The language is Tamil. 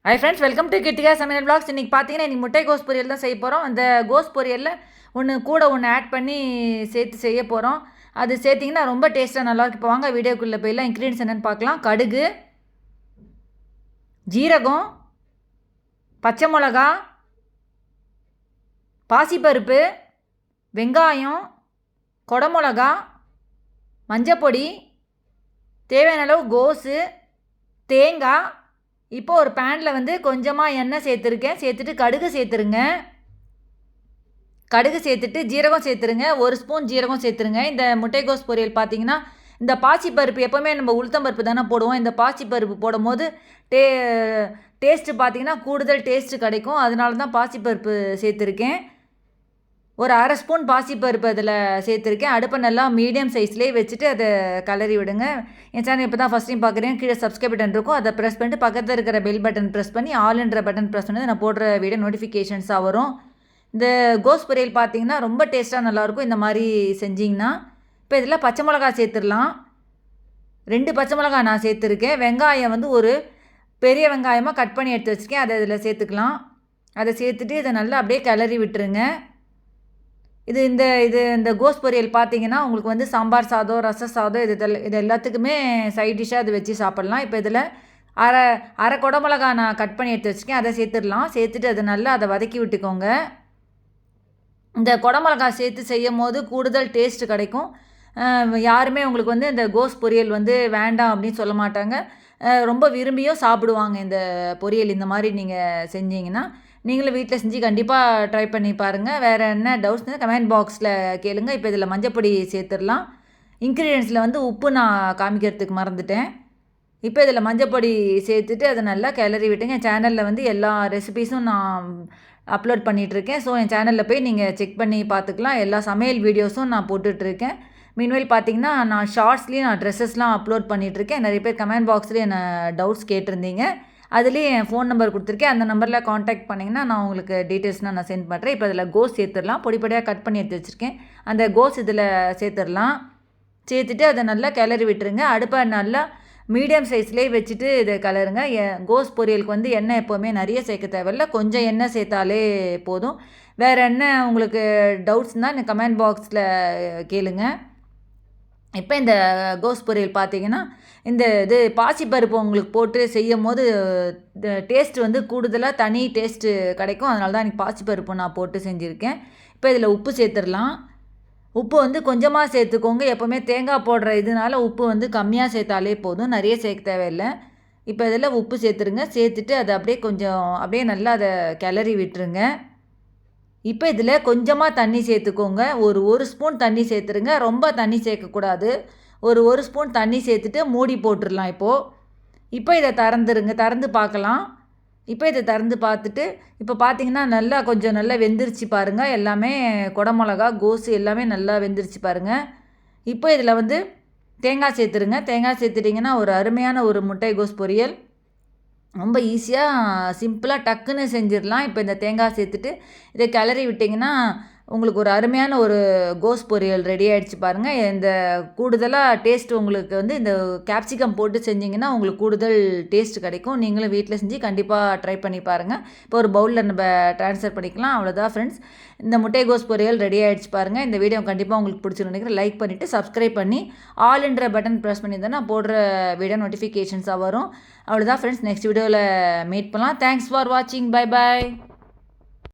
High friends, welcome to Krithika சமையல் vlogs. இன்றைக்கி பார்த்தீங்கன்னா இன்றைக்கி முட்டை கோஸ் பொரியல் தான் செய்ய போகிறோம். அந்த கோஸ் பொரியலில் ஒன்று ஆட் பண்ணி சேர்த்து செய்ய போகிறோம். அது சேர்த்திங்கன்னா ரொம்ப டேஸ்ட்டாக நல்லாயிருக்கு. இப்போ வாங்க வீடியோக்குள்ளே போயிடலாம். இன்க்ரீடியன்ஸ் என்னென்னு பார்க்கலாம். கடுகு, ஜீரகம், பச்சை மிளகா, பாசிப்பருப்பு, வெங்காயம், கொடமிளகா, மஞ்சப்பொடி, தேவையான அளவு கோஸு, தேங்காய். இப்போ ஒரு பேனில் வந்து கொஞ்சமாக எண்ணெய் சேர்த்துருக்கேன். சேர்த்துட்டு கடுகு சேர்த்துருங்க. கடுகு சேர்த்துட்டு ஜீரகம் சேர்த்துருங்க. 1 ஸ்பூன் ஜீரகம் சேர்த்துருங்க. இந்த முட்டைக்கோஸ் பொரியல் பார்த்தீங்கன்னா இந்த பாசிப்பருப்பு எப்போவுமே நம்ம உளுத்தம்பருப்பு தானே போடுவோம். இந்த பாசிப்பருப்பு போடும் போது டேஸ்ட்டு பார்த்தீங்கன்னா கூடுதல் டேஸ்ட்டு கிடைக்கும். அதனால தான் பாசிப்பருப்பு சேர்த்துருக்கேன். ஒரு 1/2 ஸ்பூன் பாசிப்பருப்பு அதில் சேர்த்துருக்கேன். அடுப்பை நல்லா மீடியம் சைஸ்லேயே வச்சுட்டு அதை கலரி விடுங்க. என் சேனல் இப்போ தான் ஃபஸ்ட் டைம் பார்க்குறேன். கீழே சப்ஸ்கிரைப் பட்டன் இருக்கும், அதை ப்ரெஸ் பண்ணிட்டு பக்கத்தில் இருக்கிற பெல் பட்டன் ப்ரெஸ் பண்ணி ஆல்ன்ற பட்டன் ப்ரெஸ் பண்ணி நான் போடுற வீடியோ நோட்டிஃபிகேஷன்ஸாக வரும். இந்த கோஸ் பொரியல் பார்த்தீங்கன்னா ரொம்ப டேஸ்ட்டாக நல்லாயிருக்கும் இந்த மாதிரி செஞ்சிங்கன்னா. இப்போ இதில் பச்சை மிளகா சேர்த்துடலாம். 2 பச்சை மிளகா நான் சேர்த்துருக்கேன். வெங்காயம் வந்து ஒரு பெரிய வெங்காயமாக கட் பண்ணி எடுத்து வச்சுருக்கேன். அதை இதில் சேர்த்துக்கலாம். அதை சேர்த்துட்டு இதை நல்லா அப்படியே கிளறி விட்டுருங்க. இந்த கோஸ் பொரியல் பார்த்தீங்கன்னா உங்களுக்கு வந்து சாம்பார் சாதம், ரச சாதம் இது எல்லாத்துக்குமே சைட் டிஷ்ஷாக அது வச்சு சாப்பிட்லாம். இப்போ இதில் அரை குடமிளகா நான் கட் பண்ணி எடுத்து வச்சுருக்கேன். அதை சேர்த்துடலாம். சேர்த்துட்டு அதை நல்லா அதை வதக்கி விட்டுக்கோங்க. இந்த குடமிளகா சேர்த்து செய்யும் போது கூடுதல் டேஸ்ட்டு கிடைக்கும். யாருமே உங்களுக்கு வந்து இந்த கோஸ் பொரியல் வந்து வேண்டாம் அப்படின்னு சொல்ல மாட்டாங்க. ரொம்ப விரும்பியும் சாப்பிடுவாங்க இந்த பொரியல். இந்த மாதிரி நீங்கள் செஞ்சீங்கன்னா நீங்களும் வீட்டில் செஞ்சு கண்டிப்பாக ட்ரை பண்ணி பாருங்கள். வேறு என்ன டவுட்ஸ்னு கமெண்ட் பாக்ஸில் கேளுங்க. இப்போ இதில் மஞ்சப்பொடி சேர்த்துடலாம். இன்க்ரீடியன்ஸில் வந்து உப்பு நான் காமிக்கிறதுக்கு மறந்துட்டேன். இப்போ இதில் மஞ்சப்பொடி சேர்த்துட்டு அதை நல்லா கிளறி விட்டுங்க. என் சேனலில் வந்து எல்லா ரெசிபீஸும் நான் அப்லோட் பண்ணிகிட்ருக்கேன். ஸோ என் சேனலில் போய் நீங்கள் செக் பண்ணி பார்த்துக்கலாம். எல்லா சமையல் வீடியோஸும் நான் போட்டுட்ருக்கேன். மீன்வேல் பார்த்தீங்கன்னா நான் ஷார்ட்ஸ்லேயும் நான் ட்ரெஸ்ஸஸ்லாம் அப்லோட் பண்ணிகிட்ருக்கேன். நிறைய பேர் கமெண்ட் பாக்ஸ்லேயே என்ன டவுட்ஸ் கேட்டிருந்தீங்க. அதுலேயே என் ஃபோன் நம்பர் கொடுத்துருக்கேன். அந்த நம்பரில் காண்டாக்ட் பண்ணிங்கன்னா நான் உங்களுக்கு டீட்டெயில்ஸ்னால் நான் சென்ட் பண்ணுறேன். இப்போ அதில் கோஸ் சேர்த்துடலாம். பொடிப்படியாக கட் பண்ணி எடுத்து வச்சுருக்கேன். அந்த கோஸ் இதில் சேர்த்துடலாம். சேர்த்துட்டு அதை நல்லா கிளறி விட்டுருங்க. அடுப்பை நல்லா மீடியம் சைஸ்லேயே வச்சுட்டு இதை கலருங்க. கோஸ் பொரியலுக்கு வந்து எண்ணெய் எப்போவுமே நிறைய சேர்க்க தேவையில்ல, கொஞ்சம் எண்ணெய் சேர்த்தாலே போதும். வேறு என்ன உங்களுக்கு டவுட்ஸ்னால் இந்த கமெண்ட் பாக்ஸில் கேளுங்க. இப்போ இந்த கோஸ் பொரியல் பார்த்தீங்கன்னா இது பாசிப்பருப்பு உங்களுக்கு போட்டு செய்யும் போது டேஸ்ட்டு வந்து கூடுதலாக தனி டேஸ்ட்டு கிடைக்கும். அதனால தான் எனக்கு பாசிப்பருப்பு நான் போட்டு செஞ்சுருக்கேன். இப்போ இதில் உப்பு சேர்த்துடலாம். உப்பு வந்து கொஞ்சமாக சேர்த்துக்கோங்க. எப்போவுமே தேங்காய் போடுற இதனால உப்பு வந்து கம்மியாக சேர்த்தாலே போதும், நிறைய சேர்க்க தேவையில்லை. இப்போ இதில் உப்பு சேர்த்துருங்க. சேர்த்துட்டு அதை அப்படியே நல்லா அதை கிளறி விட்டுருங்க. இப்போ இதில் கொஞ்சமாக தண்ணி சேர்த்துக்கோங்க. ஒரு ஸ்பூன் தண்ணி சேர்த்துருங்க. ரொம்ப தண்ணி சேர்க்கக்கூடாது. ஒரு ஸ்பூன் தண்ணி சேர்த்துட்டு மூடி போட்டுடலாம். இப்போ இதை திறந்து பார்க்கலாம். இப்போ இதை திறந்து பார்த்துட்டு இப்போ பார்த்தீங்கன்னா நல்லா வெந்துருச்சு பாருங்கள். எல்லாமே குடமிளகா, கோஸு எல்லாமே நல்லா வெந்துருச்சு பாருங்கள். இப்போ இதில் வந்து தேங்காய் சேர்த்துருங்க. தேங்காய் சேர்த்துட்டிங்கன்னா ஒரு அருமையான ஒரு முட்டை கோஸ் பொரியல் ரொம்ப ஈஸியாக சிம்பிளாக டக்குன்னு செஞ்சிடலாம். இப்போ இந்த தேங்காய் சேர்த்துட்டு இதை கிளறி விட்டிங்கன்னா உங்களுக்கு ஒரு அருமையான ஒரு கோஸ் பொரியல் ரெடி ஆகிடுச்சு பாருங்கள். இந்த கூடுதலாக டேஸ்ட் உங்களுக்கு வந்து இந்த கேப்சிகம் போட்டு செஞ்சிங்கன்னா உங்களுக்கு கூடுதல் டேஸ்ட் கிடைக்கும். நீங்களும் வீட்டில் செஞ்சு கண்டிப்பாக ட்ரை பண்ணி பாருங்கள். இப்போ ஒரு பவுலில் நம்ம ட்ரான்ஸ்ஃபர் பண்ணிக்கலாம். அவ்வளோதான் ஃப்ரெண்ட்ஸ், இந்த முட்டை கோஸ் பொரியல் ரெடி ஆகிடுச்சு பாருங்கள். இந்த வீடியோ கண்டிப்பாக உங்களுக்கு பிடிச்சிருந்து நினைக்கிறேன். லைக் பண்ணிவிட்டு சப்ஸ்கிரைப் பண்ணி ஆல்ன்ற பட்டன் ப்ரெஸ் பண்ணி தான் நான் போடுற வீடியோ நோட்டிஃபிகேஷன்ஸாக வரும். அவ்வளோதான் ஃப்ரெண்ட்ஸ், நெக்ஸ்ட் வீடியோவில் மீட் பண்ணலாம். தேங்க்ஸ் ஃபார் வாட்சிங். Bye bye.